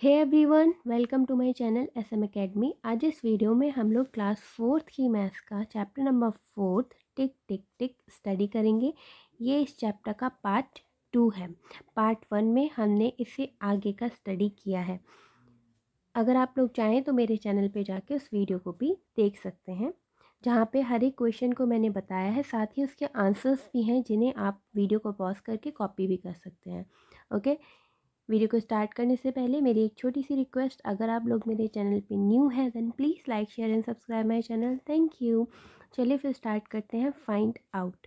Hey everyone, welcome to my channel SM academy. आज इस video में हम लोग क्लास फोर्थ की मैथ्स का chapter number fourth tick tick tick study करेंगे। ये इस चैप्टर का पार्ट 2 है। पार्ट 1 में हमने इससे आगे का स्टडी किया है। अगर आप लोग चाहें तो मेरे चैनल पे जाके उस वीडियो को भी देख सकते हैं, जहाँ पे हर एक क्वेश्चन को मैंने बताया है, साथ ही उसके आंसर्स भी हैं जिन्हें आप वीडियो को पॉज करके कॉपी भी कर सकते हैं। ओके, वीडियो को स्टार्ट करने से पहले मेरी एक छोटी सी रिक्वेस्ट, अगर आप लोग मेरे चैनल पे न्यू है then please like share and subscribe my channel. Thank you. चलिए फिर स्टार्ट करते हैं। Find out,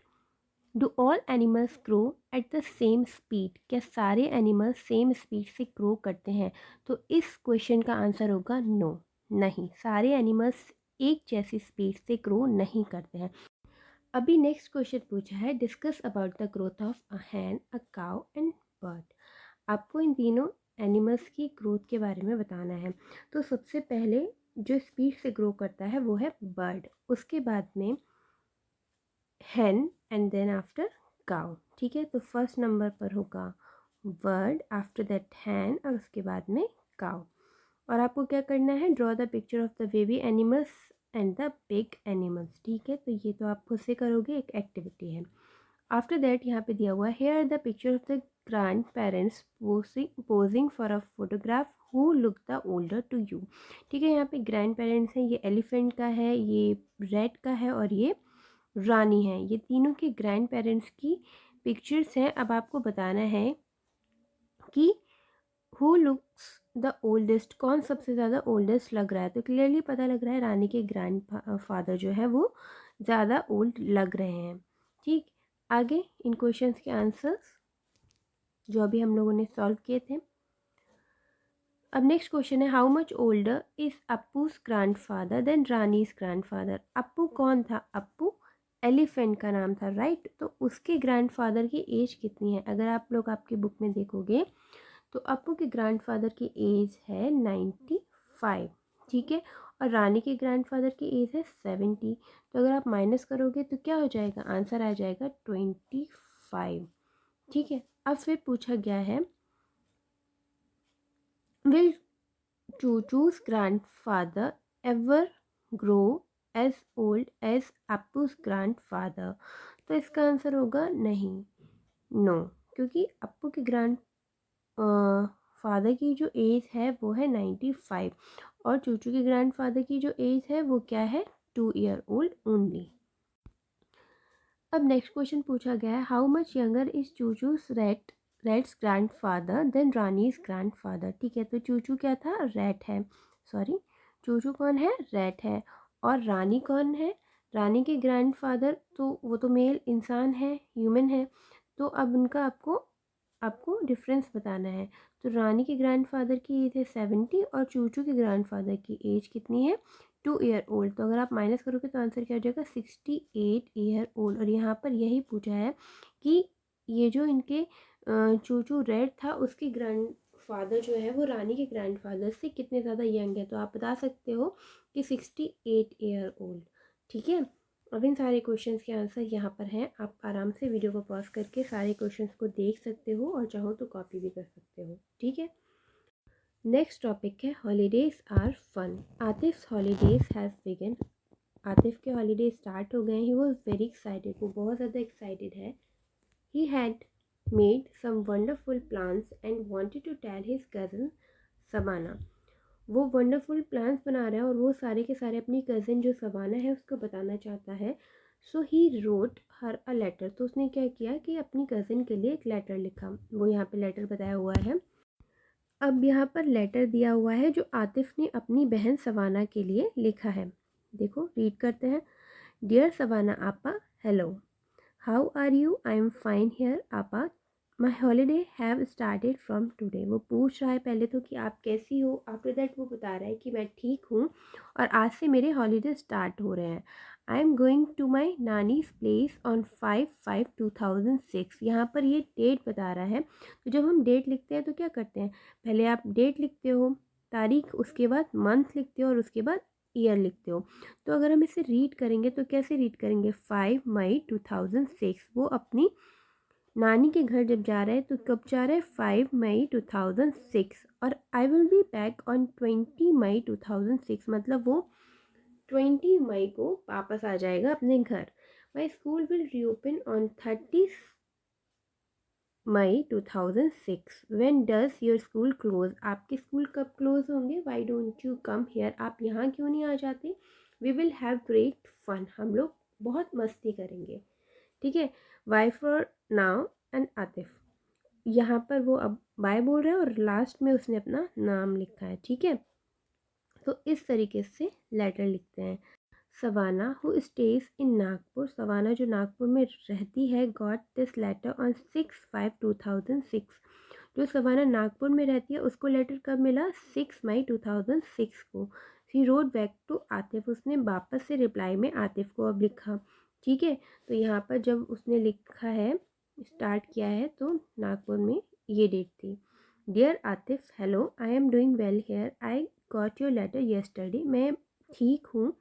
do all animals grow at the same speed? क्या सारे एनिमल्स सेम स्पीड से ग्रो करते हैं? तो इस क्वेश्चन का आंसर होगा नो, नहीं, सारे एनिमल्स एक जैसी स्पीड से ग्रो नहीं करते हैं। अभी नेक्स्ट क्वेश्चन पूछा है, discuss about the growth of a hen, a cow and bird. आपको इन तीनों एनिमल्स की ग्रोथ के बारे में बताना है। तो सबसे पहले जो स्पीड से ग्रो करता है वो है बर्ड, उसके बाद में hen and then after cow. ठीक है, तो फर्स्ट नंबर पर होगा बर्ड, आफ्टर दैट hen और उसके बाद में काउ। और आपको क्या करना है, draw the picture of the baby animals and the big animals. ठीक है, तो ये तो आप खुद से करोगे, एक एक्टिविटी है। आफ्टर दैट यहाँ पे दिया हुआ है, here the picture of the grand parents posing for a photograph who look the older to you. ठीक है, यहाँ पे ग्रैंड पेरेंट्स हैं, ये एलिफेंट का है, ये रेड का है और ये रानी है। ये तीनों के ग्रैंड पेरेंट्स की पिक्चर्स हैं। अब आपको बताना है कि हु लुक्स द ओल्डेस्ट, कौन सबसे ज़्यादा ओल्डेस्ट लग रहा है। तो क्लियरली पता लग रहा है रानी के ग्रैंड फादर जो है वो ज़्यादा ओल्ड लग रहे हैं। ठीक, आगे इन क्वेश्चंस के आंसर्स जो अभी हम लोगों ने सॉल्व किए थे। अब नेक्स्ट क्वेश्चन है, how much older is Appu's grandfather than Rani's grandfather. Appu कौन था? अप्पू एलिफेंट का नाम था, राइट। तो उसके ग्रैंडफादर की एज कितनी है? अगर आप लोग आपकी बुक में देखोगे तो अप्पू के ग्रैंडफादर की एज है 95। ठीक है, और रानी के ग्रैंडफादर की एज है 70। तो अगर आप माइनस करोगे तो क्या हो जाएगा, आंसर आ जाएगा 25। ठीक है, अब फिर पूछा गया है, will Chuchu's grandfather ever grow as old as Appu's grandfather? तो इसका आंसर होगा नहीं, नो, क्योंकि अप्पू के ग्रैंड फादर की जो एज है वो है 95 और चूचू के ग्रैंडफादर की जो एज है वो क्या है, 2 ईयर ओल्ड ओनली। अब नेक्स्ट क्वेश्चन पूछा गया है, how much younger is Chuchu's reds grandfather than Rani's grandfather. ठीक है, तो चूचू क्या था, रेड है, सॉरी, चूचू कौन है, रेड है। और रानी कौन है, रानी के ग्रैंडफादर तो वो तो मेल इंसान है, ह्यूमन है। तो अब उनका आपको आपको डिफरेंस बताना है। तो रानी के ग्रैंडफादर की एज है 70 और चूचू के ग्रैंडफादर की एज कितनी है, 2 ईयर ओल्ड। तो अगर आप माइनस करोगे तो आंसर क्या हो जाएगा, 68 ईयर ओल्ड। और यहाँ पर यही पूछा है कि ये जो इनके चूचू रेड था उसके ग्रैंड फादर जो है वो रानी के ग्रैंडफादर से कितने ज़्यादा यंग है। तो आप बता सकते हो कि 68 ईयर ओल्ड। ठीक है, अब इन सारे क्वेश्चंस के आंसर यहाँ पर हैं। आप आराम से वीडियो को पॉज करके सारे क्वेश्चंस को देख सकते हो और चाहो तो कॉपी भी कर सकते हो। ठीक है, नेक्स्ट टॉपिक है, holidays are fun. Atif holidays has begun. Atif के हॉलीडे स्टार्ट हो गए। ही वॉज वेरी एक्साइटेड, वो बहुत ज़्यादा एक्साइटेड है। He had made some wonderful plans and wanted to tell his cousin Sabana. वो वंडरफुल प्लान्स बना रहा है और वो सारे के सारे अपनी कज़न जो सबाना है उसको बताना चाहता है। So he wrote her a letter. तो उसने क्या किया कि अपनी कज़न के लिए एक लेटर लिखा। वो यहाँ पे लेटर बताया हुआ है। अब यहाँ पर लेटर दिया हुआ है जो आतिफ ने अपनी बहन सवाना के लिए लिखा है। देखो, रीड करते हैं। डियर सवाना आपा, hello, how are you? I am fine here आपा, my holiday have started from today. वो पूछ रहा है पहले तो कि आप कैसी हो। आफ्टर दैट वो बता रहा है कि मैं ठीक हूँ और आज से मेरे हॉलीडे स्टार्ट हो रहे हैं। I am going to my nani's place on 5/5/2006। यहाँ पर ये डेट बता रहा है। तो जब हम डेट लिखते हैं तो क्या करते हैं, पहले आप डेट लिखते हो, तारीख, उसके बाद मंथ लिखते हो और उसके बाद ईयर लिखते हो। तो अगर हम इसे रीड करेंगे तो कैसे रीड करेंगे, 5 मई 2006। वो अपनी नानी के घर जब जा रहा है तो कब जा रहा है, 5 मई 2006, और I will be back on 20 मई 2006, मतलब वो 20 मई को वापस आ जाएगा अपने घर। My school will reopen on 30 May 2006। When does your school close, आपके स्कूल कब क्लोज होंगे। Why don't you come here, आप यहाँ क्यों नहीं आ जाते। We will have great fun, हम लोग बहुत मस्ती करेंगे। ठीक है, bye for now and Atif, यहाँ पर वो अब बाय बोल रहा है और लास्ट में उसने अपना नाम लिखा है। ठीक है, तो इस तरीके से लेटर लिखते हैं। Savana who stays in Nagpur, Savana जो नागपुर में रहती है, गॉट दिस लेटर ऑन 6/5/2006। जो सवाना नागपुर में रहती है उसको लेटर कब मिला, 6 मई 2006 को। She wrote back to Atif, उसने वापस से रिप्लाई में आतिफ को अब लिखा। ठीक है, तो यहाँ पर जब उसने लिखा है, स्टार्ट किया है, तो नागपुर में ये डेट थी। Dear Atif, hello, I am doing well here, I got your letter yesterday, मैं ठीक हूँ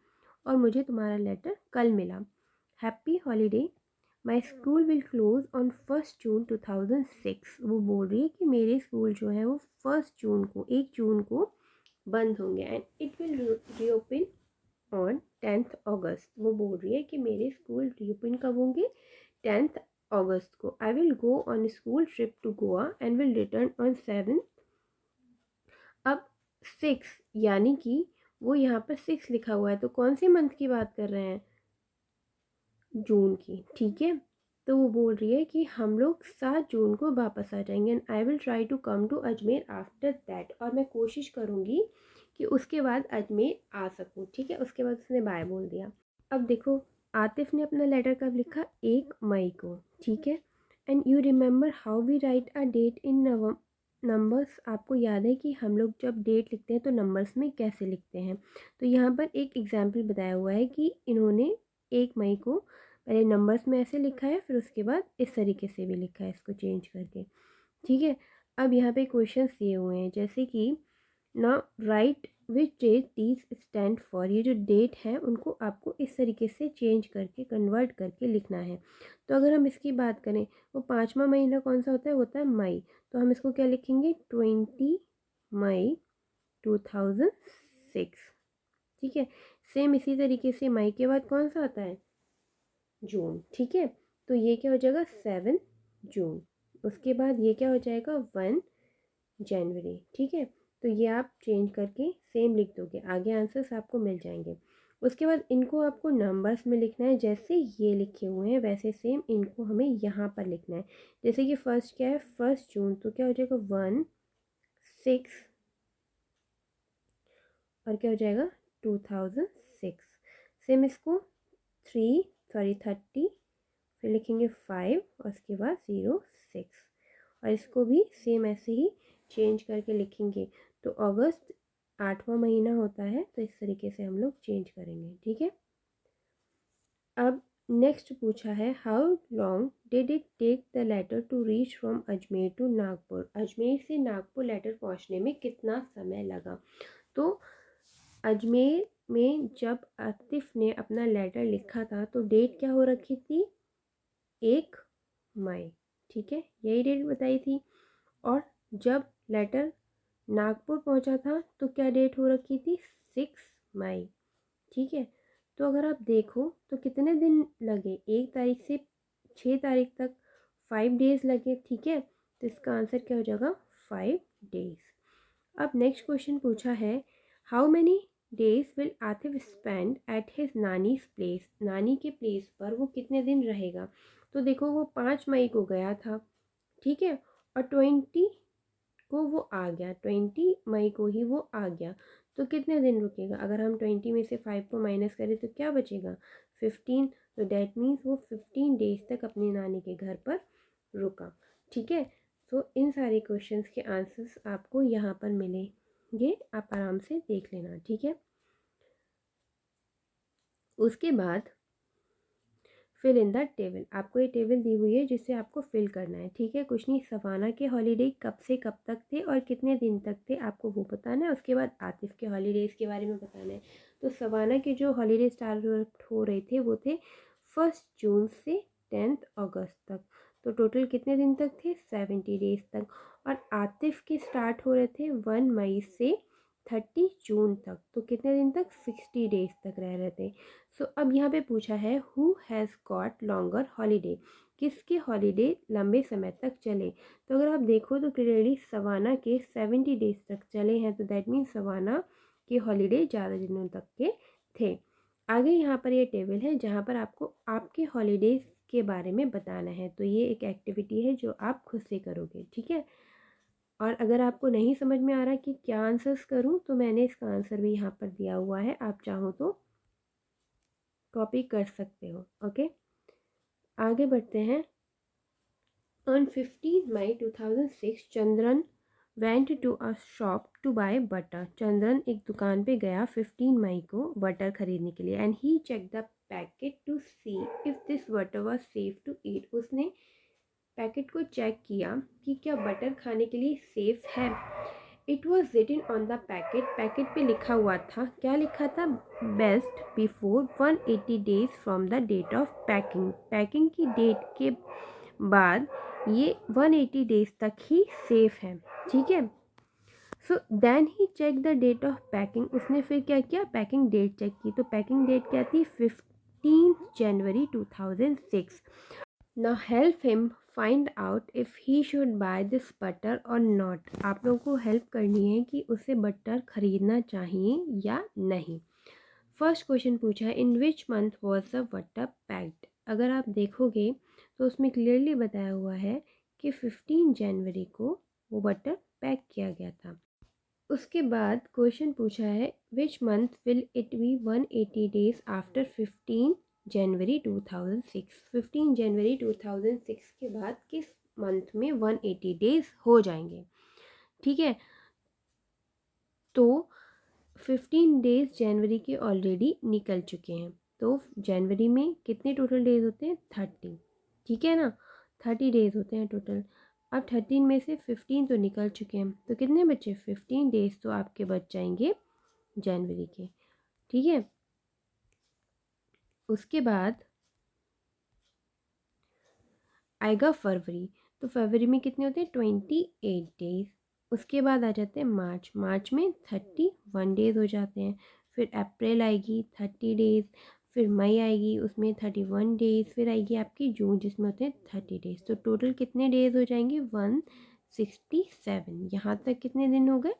और मुझे तुम्हारा लेटर कल मिला। Happy holiday, my school will close on 1 June 2006। वो बोल रही है कि मेरे स्कूल जो है वो 1 जून को, 1 जून को बंद होंगे। And it will reopen on 10 अगस्त, वो बोल रही है कि मेरे स्कूल रीओपन कब होंगे, 10 अगस्त को। I will go on school trip to Goa and will return on 7। अब 6 यानी कि वो यहाँ पर 6 लिखा हुआ है, तो कौन से मंथ की बात कर रहे हैं, जून की। ठीक है, तो वो बोल रही है कि हम लोग 7 जून को वापस आ जाएंगे। And I will try to come to Ajmer after that, और मैं कोशिश करूँगी कि उसके बाद अजमेर आ सकूँ। ठीक है, उसके बाद उसने बाय बोल दिया। अब देखो, आतिफ ने अपना लेटर कब लिखा, 1 मई को। ठीक है, and you remember how we write a date in numbers, आपको याद है कि हम लोग जब डेट लिखते हैं तो नंबर्स में कैसे लिखते हैं। तो यहाँ पर एक एग्जाम्पल बताया हुआ है कि इन्होंने 1 मई को पहले नंबर्स में ऐसे लिखा है, फिर उसके बाद इस तरीके से भी लिखा है इसको चेंज करके। ठीक है, अब यहाँ पे क्वेश्चन दिए हुए हैं, जैसे कि ना write which date these stand for, ये जो डेट है उनको आपको इस तरीके से चेंज करके कन्वर्ट करके लिखना है। तो अगर हम इसकी बात करें, वो 5वां महीना कौन सा होता है, होता है मई, तो हम इसको क्या लिखेंगे, 20 मई 2006। ठीक है, सेम इसी तरीके से मई के बाद कौन सा आता है, जून। ठीक है, तो ये क्या हो जाएगा, 7 जून। उसके बाद ये क्या हो जाएगा, 1 जनवरी। ठीक है, तो ये आप चेंज करके सेम लिख दोगे, आगे आंसर्स आपको मिल जाएंगे। उसके बाद इनको आपको नंबर्स में लिखना है, जैसे ये लिखे हुए हैं वैसे सेम इनको हमें यहाँ पर लिखना है। जैसे कि फर्स्ट क्या है, 1 जून, तो क्या हो जाएगा, 1/6, और क्या हो जाएगा, 2006। सेम इसको 30, फिर लिखेंगे 5 और उसके बाद 06, और इसको भी सेम ऐसे ही चेंज करके लिखेंगे। तो अगस्त 8वां महीना होता है, तो इस तरीके से हम लोग चेंज करेंगे। ठीक है, अब नेक्स्ट पूछा है, how long did it take the letter to reach from Ajmer to Nagpur, Ajmer से नागपुर लेटर पहुंचने में कितना समय लगा। तो अजमेर में जब आतिफ ने अपना लेटर लिखा था तो डेट क्या हो रखी थी, 1 मई। ठीक है, यही डेट बताई थी। और जब लेटर नागपुर पहुंचा था तो क्या डेट हो रखी थी, 6 मई। ठीक है, तो अगर आप देखो तो कितने दिन लगे, 1 तारीख से 6 तारीख तक 5 डेज लगे। ठीक है, तो इसका आंसर क्या हो जाएगा, 5 डेज। अब नेक्स्ट क्वेश्चन पूछा है, how many days will Atif spend at his nannies place, नानी के प्लेस पर वो कितने दिन रहेगा। तो देखो, वो 5 मई को गया था। ठीक है, और 20 को वो आ गया, 20 मई को ही वो आ गया, तो कितने दिन रुकेगा। अगर हम 20 में से 5 को माइनस करें तो क्या बचेगा, 15। तो डैट मीन्स वो 15 डेज तक अपनी नानी के घर पर रुका। ठीक है, तो इन सारे क्वेश्चंस के आंसर्स आपको यहाँ पर मिलेंगे, आप आराम से देख लेना। ठीक है, उसके बाद फिल इन द टेबल, आपको ये टेबल दी हुई है जिससे आपको फिल करना है। ठीक है, कुछ नहीं, सवाना के हॉलीडे कब से कब तक थे और कितने दिन तक थे आपको वो बताना है। उसके बाद आतिफ के हॉलीडेज़ के बारे में बताना है। तो सवाना के जो हॉलीडे स्टार्ट हो रहे थे वो थे 1 जून से 10 अगस्त तक। तो टोटल कितने दिन तक थे, 70 डेज तक। और आतिफ के स्टार्ट हो रहे थे 1 मई से 30 जून तक, तो कितने दिन तक, 60 डेज तक रह रहे थे। सो अब यहाँ पे पूछा है who has got longer holiday, किसके हॉलीडे लंबे समय तक चले। तो अगर आप देखो तो क्लियरली सवाना के 70 डेज तक चले हैं, तो दैट मीन्स सवाना के हॉलीडे ज़्यादा दिनों तक के थे। आगे यहाँ पर ये टेबल है जहाँ पर आपको आपके हॉलीडेज़ के बारे में बताना है, तो ये एक एक्टिविटी है जो आप खुद से करोगे, ठीक है। और अगर आपको नहीं समझ में आ रहा कि क्या आंसर्स करूँ, तो मैंने इसका आंसर भी यहाँ पर दिया हुआ है, आप चाहो तो कॉपी कर सकते हो। ओके, आगे बढ़ते हैं। On 15 May 2006 Chandran went to a shop to buy butter. Chandran एक दुकान पे गया 15 मई को बटर खरीदने के लिए, and he check the packet to see if this butter was safe to eat. उसने पैकेट को चेक किया कि क्या बटर खाने के लिए सेफ है। It was written on the packet, packet पे लिखा हुआ था, क्या लिखा था, best before 180 days from the date of packing. Packing की डेट के बाद ये 180 डेज तक ही सेफ है, ठीक है। So then he check the date of packing, उसने फिर क्या किया, पैकिंग डेट चेक की। तो पैकिंग डेट क्या थी, 15 जनवरी 2006। Now help him find out if he should buy this butter or not. आप लोगों को हेल्प करनी है कि उसे बटर खरीदना चाहिए या नहीं। फर्स्ट क्वेश्चन पूछा है in which month was the butter packed. अगर आप देखोगे तो उसमें क्लियरली बताया हुआ है कि 15 जनवरी को वो बटर पैक किया गया था। उसके बाद क्वेश्चन पूछा है which month will it be 180 days after 15 जनवरी 2006। 15 जनवरी 2006 के बाद किस मंथ में 180 डेज हो जाएंगे, ठीक है। तो 15 डेज जनवरी के ऑलरेडी निकल चुके हैं, तो जनवरी में कितने टोटल डेज होते हैं, 30, ठीक है ना, 30 डेज होते हैं टोटल। अब 13 में से 15 तो निकल चुके हैं, तो कितने बचे, 15 डेज तो आपके बच जाएंगे जनवरी के, ठीक है। उसके बाद आएगा फरवरी, तो फरवरी में कितने होते हैं, 28 डेज। उसके बाद आ जाते हैं मार्च, मार्च में 31 डेज हो जाते हैं। फिर अप्रैल आएगी 30 डेज, फिर मई आएगी उसमें 31 डेज, फिर आएगी आपकी जून जिसमें होते हैं 30 डेज। तो टोटल कितने डेज हो जाएंगे, 167। यहाँ तक कितने दिन हो गए,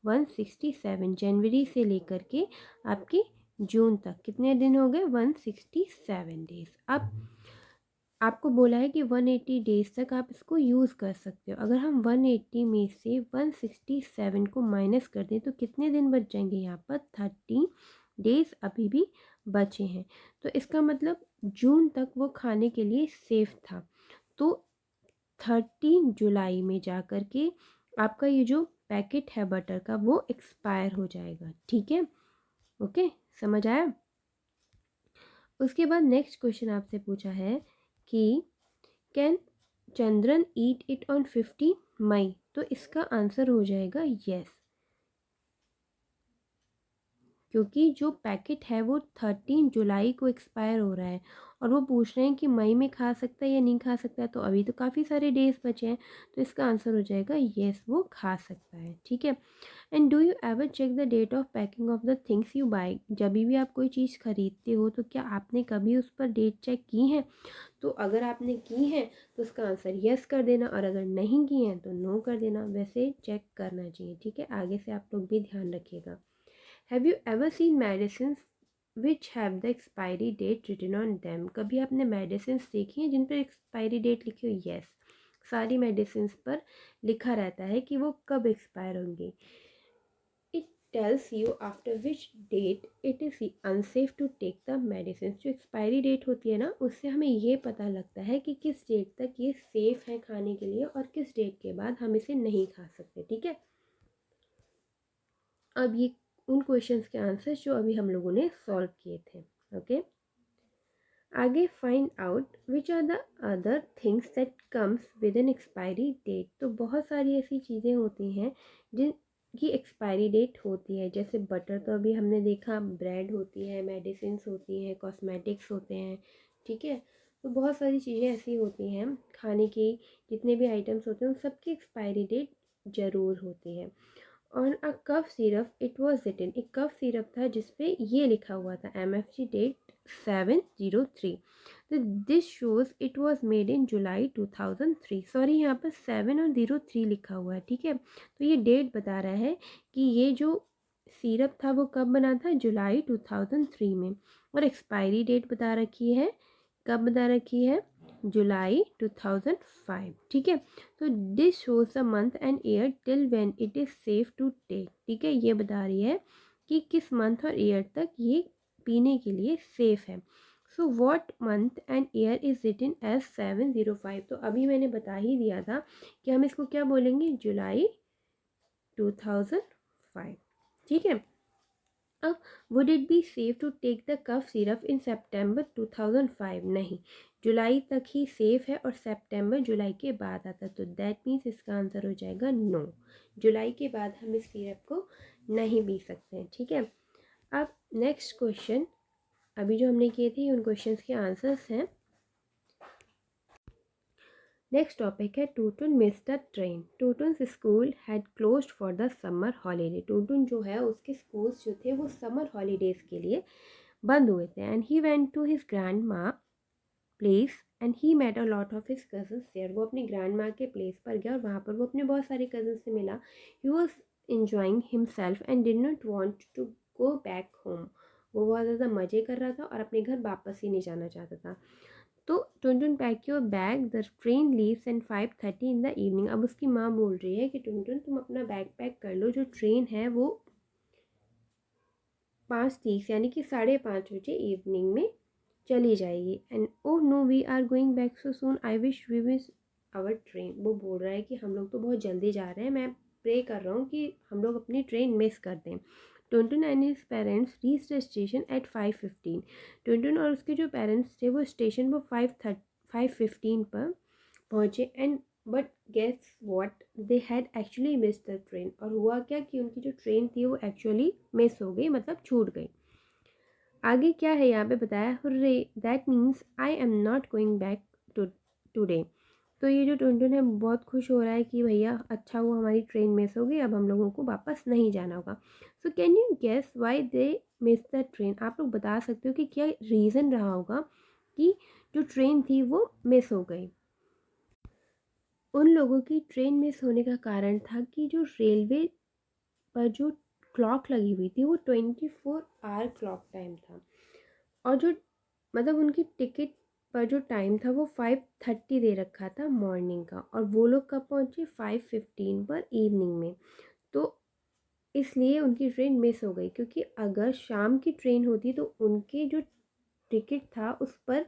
167। जनवरी से लेकर के आपके जून तक कितने दिन हो गए, 167 डेज। अब आपको बोला है कि 180 डेज तक आप इसको यूज़ कर सकते हो। अगर हम 180 में से 167 को माइनस कर दें तो कितने दिन बच जाएंगे, यहाँ पर 30 डेज अभी भी बचे हैं। तो इसका मतलब जून तक वो खाने के लिए सेफ था। तो 13 जुलाई में जा कर के आपका ये जो पैकेट है बटर का वो एक्सपायर हो जाएगा, ठीक है। ओके, समझ आया। उसके बाद नेक्स्ट क्वेश्चन आपसे पूछा है कि can Chandran eat it on 15 मई, तो इसका आंसर हो जाएगा यस, क्योंकि जो पैकेट है वो 13 जुलाई को एक्सपायर हो रहा है और वो पूछ रहे हैं कि मई में खा सकता है या नहीं खा सकता है, तो अभी तो काफ़ी सारे डेज बचे हैं, तो इसका आंसर हो जाएगा येस, वो खा सकता है, ठीक है। And do you ever check the date of packing of the things you buy. जब भी आप कोई चीज़ खरीदते हो तो क्या आपने कभी उस पर डेट चेक की है, तो अगर आपने की है तो उसका आंसर यस कर देना, और अगर नहीं की है तो नो कर देना। वैसे चेक करना चाहिए, ठीक है, आगे से आप लोग भी ध्यान रखिएगा। Have you ever seen medicine which have the expiry date written on them. कभी आपने मेडिसिन देखी हैं जिन पर एक्सपायरी डेट लिखी हो, यस, सारी मेडिसिन पर लिखा रहता है कि वो कब एक्सपायर होंगी। It tells you after which date it is unsafe to take the medicine. जो एक्सपायरी डेट होती है ना, उससे हमें ये पता लगता है कि किस डेट तक ये सेफ़ है खाने के लिए और किस डेट के बाद हम इसे नहीं खा सकते, ठीक है। अब ये उन क्वेश्चंस के आंसर्स जो अभी हम लोगों ने सॉल्व किए थे, ओके। आगे find out which are the other things that comes with an expiry date. तो बहुत सारी ऐसी चीज़ें होती हैं जिनकी एक्सपायरी डेट होती है, जैसे बटर तो अभी हमने देखा, ब्रेड होती है, मेडिसिन होती हैं, कॉस्मेटिक्स होते हैं, ठीक है। तो बहुत सारी चीज़ें ऐसी होती हैं खाने की, जितने भी आइटम्स होते हैं उन सबकी एक्सपायरी डेट ज़रूर होती है। On a cough syrup it was written, एक कफ सिरप था जिसपे ये लिखा हुआ था MFG डेट 7/03। तो this shows it was made in July 2003। Sorry, यहाँ पर 7 और 03 लिखा हुआ है, ठीक है। तो ये डेट बता रहा है कि ये जो सिरप था वो कब बना था, जुलाई 2003 में। और एक्सपायरी डेट बता रखी है, कब बता रखी है, जुलाई 2005, ठीक है। तो this shows the month and year till when it is safe to take, ठीक है। ये बता रही है कि किस मंथ और ईयर तक ये पीने के लिए सेफ है। So what month and year is written as 7/05। तो अभी मैंने बता ही दिया था कि हम इसको क्या बोलेंगे, जुलाई 2005, ठीक है। अब would it be safe to take the cough syrup in September 2005? नहीं, जुलाई तक ही सेफ है और सितंबर जुलाई के बाद आता है, तो दैट मीन्स इसका आंसर हो जाएगा नो। जुलाई के बाद हम इस सिरप को नहीं पी सकते हैं, ठीक है। अब नेक्स्ट क्वेश्चन, अभी जो हमने किए थे उन क्वेश्चंस के आंसर्स हैं। नेक्स्ट टॉपिक है Tutun missed the train. Tutun school had closed for the summer holiday. Tutun जो है उसके स्कूल्स जो थे वो समर हॉलीडेज़ के लिए बंद हुए थे। And he went to his grandma place and he met a lot of his cousins there. वो अपनी ग्रैंड माँ के प्लेस पर गया और वहाँ पर वो अपने बहुत सारे कजन से मिला। He was enjoying himself and did not want to go back home। वो बहुत ज़्यादा मज़े कर रहा था और अपने घर वापस ही नहीं जाना चाहता था। तो Tuntun pack your bag, the train leaves and 5:30 in the evening. अब उसकी माँ बोल रही है कि टुनटुन तुम अपना बैग पैक कर लो, जो ट्रेन है वो 5:30 यानी कि 5:30 इवनिंग में चली जाएगी। And oh no we are going back so soon, I wish we miss our train. वो बोल रहा है कि हम लोग तो बहुत जल्दी जा रहे हैं, मैं प्रे कर रहा हूँ कि हम लोग अपनी ट्रेन मिस कर दें। Tuntun and his parents reach the station at 5:15। Tuntun और उसके जो पेरेंट्स थे वो स्टेशन पर 5:15 पर पहुँचे। And but guess what, they had actually missed the train. और हुआ क्या कि उनकी जो ट्रेन थी वो एक्चुअली मिस हो गई, मतलब छूट गई। आगे क्या है यहाँ पे बताया, hurray that means I am not going back today. तो ये जो टुनटुन है बहुत खुश हो रहा है कि भैया अच्छा हुआ हमारी ट्रेन मिस हो गई, अब हम लोगों को वापस नहीं जाना होगा। So can you guess why they miss the train? आप लोग बता सकते हो कि क्या रीज़न रहा होगा कि जो ट्रेन थी वो मिस हो गई। उन लोगों की ट्रेन मिस होने का कारण था कि जो रेलवे पर जो क्लॉक लगी हुई थी वो 24 आवर क्लॉक टाइम था। और जो मतलब उनकी टिकट पर जो टाइम था वो 5:30 दे रखा था मॉर्निंग का, और वो लोग कब पहुँचे, 5:15 पर इवनिंग में। तो इसलिए उनकी ट्रेन मिस हो गई, क्योंकि अगर शाम की ट्रेन होती तो उनके जो टिकट था उस पर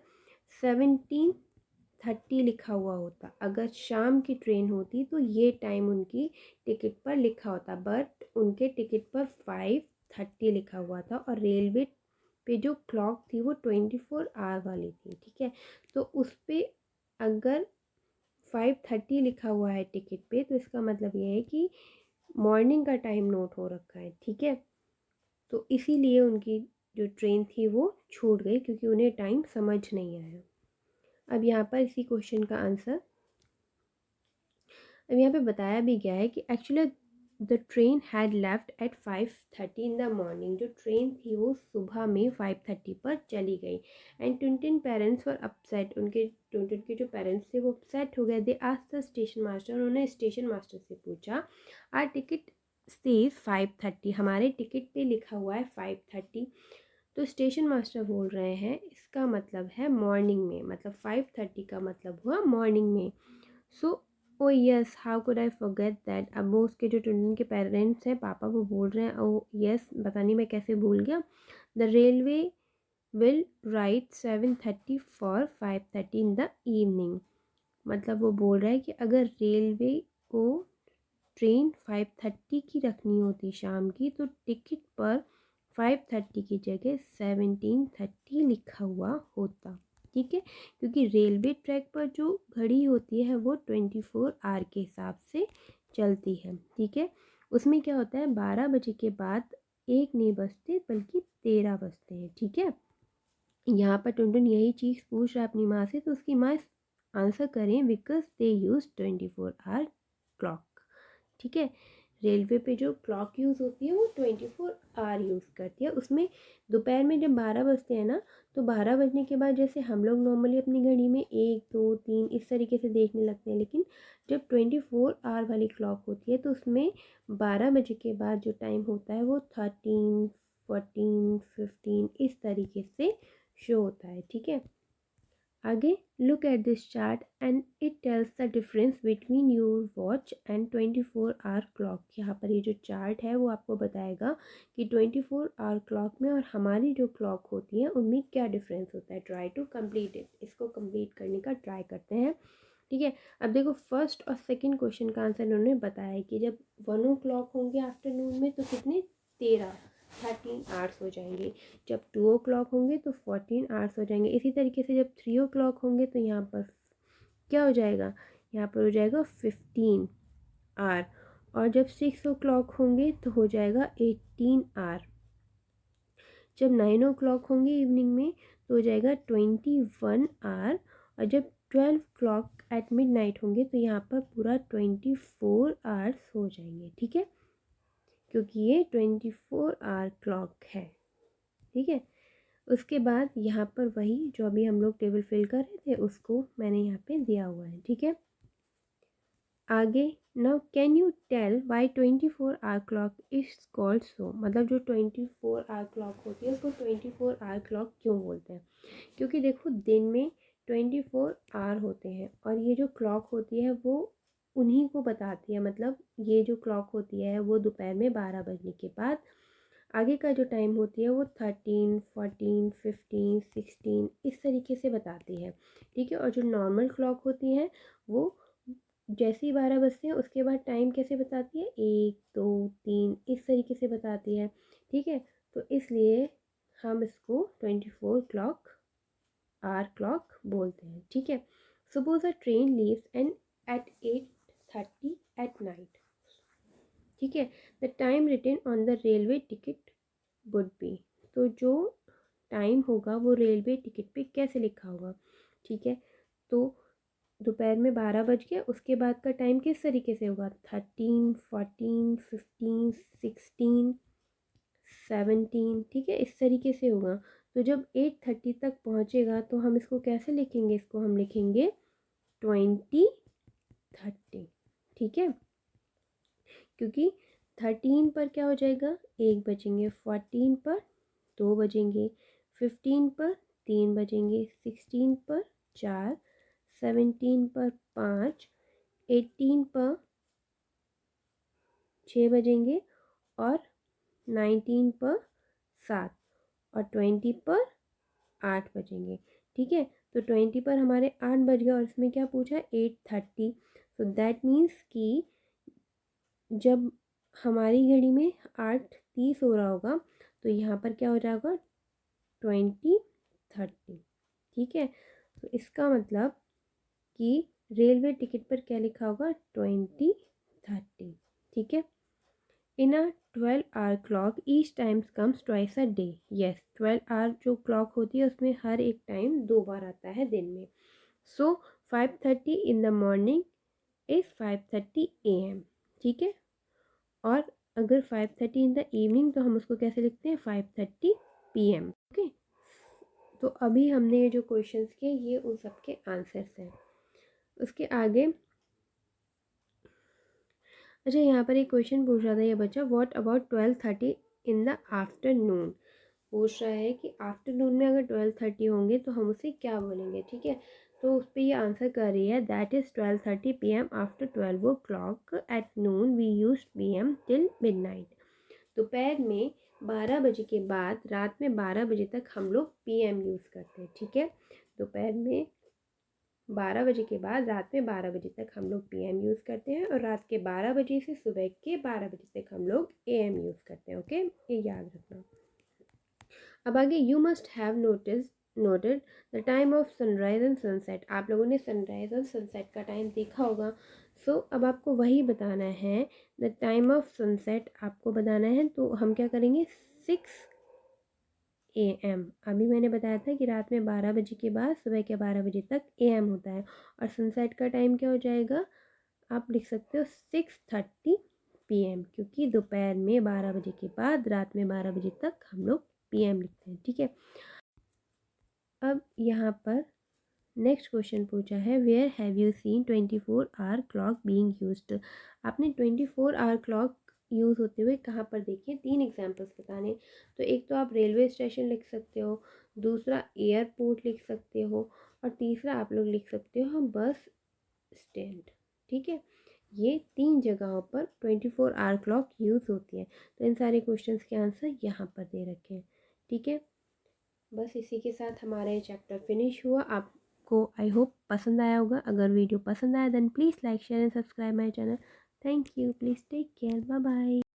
17:30 लिखा हुआ होता। अगर शाम की ट्रेन होती तो ये टाइम उनकी टिकट पर लिखा होता, बट उनके टिकट पर 5:30 लिखा हुआ था और रेलवे पे जो क्लॉक थी वो 24 आवर वाली थी, ठीक है। तो उस पर अगर 5:30 लिखा हुआ है टिकट पे तो इसका मतलब ये है कि मॉर्निंग का टाइम नोट हो रखा है, ठीक है। तो इसीलिए उनकी जो ट्रेन थी वो छूट गई, क्योंकि उन्हें टाइम समझ नहीं आया। अब यहाँ पर इसी क्वेश्चन का आंसर, अब यहाँ पे बताया भी गया है कि actually the train had left eight 5:30 in the morning. जो ट्रेन थी वो सुबह में 5:30 पर चली गई। And Tuntun parents were upset, उनके टुनटुन के जो पेरेंट्स थे वो अपसेट हो गए। They asked the station master, उन्होंने स्टेशन मास्टर से पूछा, आर टिकट सेज 5:30, हमारे टिकट पे लिखा हुआ है 5:30। तो स्टेशन मास्टर बोल रहे हैं इसका मतलब है मॉर्निंग में, मतलब 5:30 का मतलब हुआ मॉर्निंग में। So oh yes, how could I forget that. अब वो उसके जो टुनटुन के पेरेंट्स हैं पापा, वो बोल रहे हैं ओ यस, पता नहीं मैं कैसे भूल गया। The railway will write 7:30 for 5:30 in the evening. मतलब वो बोल रहा है कि अगर रेलवे को ट्रेन 5:30 की रखनी होती शाम की तो टिकट पर 5:30 की जगह 17:30 लिखा हुआ होता, ठीक है। क्योंकि रेलवे ट्रैक पर जो घड़ी होती है वो 24 आवर के हिसाब से चलती है, ठीक है। उसमें क्या होता है, 12 बजे के बाद 1 नहीं बजते बल्कि 13 बजते हैं, ठीक है। यहाँ पर टुनटुन यही चीज़ पूछ रहा है अपनी माँ से, तो उसकी माँ आंसर करें because they use 24 hour clock. ठीक है, रेलवे पे जो क्लॉक यूज़ होती है वो 24 आवर यूज़ करती है। उसमें दोपहर में जब 12 बजते हैं ना, तो 12 बजने के बाद जैसे हम लोग नॉर्मली अपनी घड़ी में 1 2 3 इस तरीके से देखने लगते हैं, लेकिन जब 24 आवर वाली क्लॉक होती है तो उसमें 12 बजे के बाद जो टाइम होता है वो 13 14 15 इस तरीके से शो होता है। ठीक है, आगे look at this chart and it tells the difference between your watch and 24 hour clock. यहाँ पर ये जो चार्ट है वो आपको बताएगा कि 24 आवर क्लॉक में और हमारी जो क्लॉक होती है उनमें क्या डिफरेंस होता है। ट्राई टू कंप्लीट इट, इसको कंप्लीट करने का ट्राई करते हैं। ठीक है, अब देखो फर्स्ट और सेकंड क्वेश्चन का आंसर उन्होंने बताया है कि जब 1 o'clock होंगे आफ्टरनून में तो कितने 13 हो जाएंगे, जब 2 o'clock होंगे तो 14 हो जाएंगे। इसी तरीके से जब 3 o'clock होंगे तो यहाँ पर क्या हो जाएगा, यहाँ पर हो जाएगा 15 आवर, और जब 6 o'clock होंगे तो हो जाएगा 18 आवर, जब 9 o'clock होंगे इवनिंग में तो हो जाएगा 21 आवर, और जब 12 o'clock एट मिड नाइट होंगे तो यहाँ पर पूरा 24 आवर्स हो जाएंगे। ठीक है, क्योंकि ये 24 आवर क्लॉक है। ठीक है, उसके बाद यहाँ पर वही जो अभी हम लोग टेबल फिल कर रहे थे उसको मैंने यहाँ पे दिया हुआ है। ठीक है, आगे now can you tell why 24 hour clock is called so, मतलब जो 24 आवर क्लॉक होती है उसको 24 आवर क्लॉक क्यों बोलते हैं। क्योंकि देखो दिन में 24 आवर होते हैं और ये जो क्लॉक होती है वो उन्हीं को बताती है, मतलब ये जो क्लॉक होती है वो दोपहर में 12 बजने के बाद आगे का जो टाइम होती है वो 13 14 15 16 इस तरीके से बताती है। ठीक है, और जो नॉर्मल क्लॉक होती है वो जैसे ही 12 बजते हैं उसके बाद टाइम कैसे बताती है, 1 2 3 इस तरीके से बताती है। ठीक है, तो इसलिए हम इसको 24 आवर क्लॉक बोलते हैं। ठीक है, suppose a train leaves and at 8:30 at night. ठीक है, the time written on the railway ticket would be, तो जो टाइम होगा वो रेलवे टिकट पे कैसे लिखा होगा। ठीक है, तो दोपहर में 12 बज गया, उसके बाद का टाइम किस तरीके से होगा, 13 14 15 16 17। ठीक है, इस तरीके से होगा। तो जब 8:30 तक पहुंचेगा तो हम इसको कैसे लिखेंगे, इसको हम लिखेंगे 20:30। ठीक है, क्योंकि 13 पर क्या हो जाएगा, 1 बजेंगे, 14 पर 2 बजेंगे, 15 पर 3 बजेंगे, 16 पर 4, 17 पर 5, 18 पर 6 बजेंगे, और 19 पर 7, और 20 पर 8 बजेंगे। ठीक है, तो 20 पर हमारे 8 बज गए और इसमें क्या पूछा, 8:30। तो दैट मीन्स कि जब हमारी घड़ी में 8:30 हो रहा होगा तो यहाँ पर क्या हो जाएगा, 20:30। ठीक है, तो इसका मतलब कि रेलवे टिकट पर क्या लिखा होगा, 20:30। ठीक है, in a 12 hour clock each times comes twice a day. Yes, 12 hour जो क्लॉक होती है उसमें हर एक टाइम 2 बार आता है दिन में। सो 5:30 in the morning is 5:30 AM। ठीक है, और अगर 5:30 इन द इवनिंग तो हम उसको कैसे लिखते हैं, 5:30 PM। ओके, तो अभी हमने ये जो क्वेश्चंस किए ये उन सब के आंसर्स हैं। उसके आगे अच्छा, यहाँ पर एक क्वेश्चन पूछ रहा था ये बच्चा, what about 12:30 in the afternoon. पूछ रहा है कि आफ्टरनून में अगर 12:30 होंगे तो हम उसे क्या बोलेंगे। ठीक है, तो उस पर ये आंसर कर रही है, that is 12:30 PM after 12 o'clock at noon we use PM till midnight. दोपहर में 12 बजे के बाद रात में 12 बजे तक हम लोग PM यूज़ करते हैं। ठीक है, दोपहर में 12 बजे के बाद रात में 12 बजे तक हम लोग PM यूज़ करते हैं, और रात के 12 बजे से सुबह के 12 बजे तक हम लोग AM यूज़ करते हैं। ओके, ये याद रखना। अब आगे, you must have noted the time of sunrise and sunset. आप लोगों ने सनराइज और सनसेट का टाइम देखा होगा। सो अब आपको वही बताना है, द टाइम ऑफ सनसेट आपको बताना है। तो हम क्या करेंगे, 6 AM। अभी मैंने बताया था कि रात में 12 बजे के बाद सुबह के 12 बजे तक AM होता है। और सनसेट का टाइम क्या हो जाएगा, आप लिख सकते हो 6:30 PM, क्योंकि दोपहर में 12 बजे के बाद रात में 12 बजे तक हम लोग PM लिखते हैं। ठीक है, अब यहाँ पर नेक्स्ट क्वेश्चन पूछा है, where have you seen 24 hour clock being used. आपने 24 आवर क्लॉक यूज़ होते हुए कहाँ पर देखी है? 3 एग्जांपल्स बताने। तो एक तो आप रेलवे स्टेशन लिख सकते हो, दूसरा एयरपोर्ट लिख सकते हो, और तीसरा आप लोग लिख सकते हो हम बस स्टैंड। ठीक है, ये 3 जगहों पर 24 आवर क्लॉक यूज़ होती है। तो इन सारे क्वेश्चंस के आंसर यहाँ पर दे रखे हैं। ठीक है, बस इसी के साथ हमारा ये चैप्टर फिनिश हुआ। आपको आई होप पसंद आया होगा। अगर वीडियो पसंद आया then please like share and subscribe my channel. Thank you, please take care, bye bye.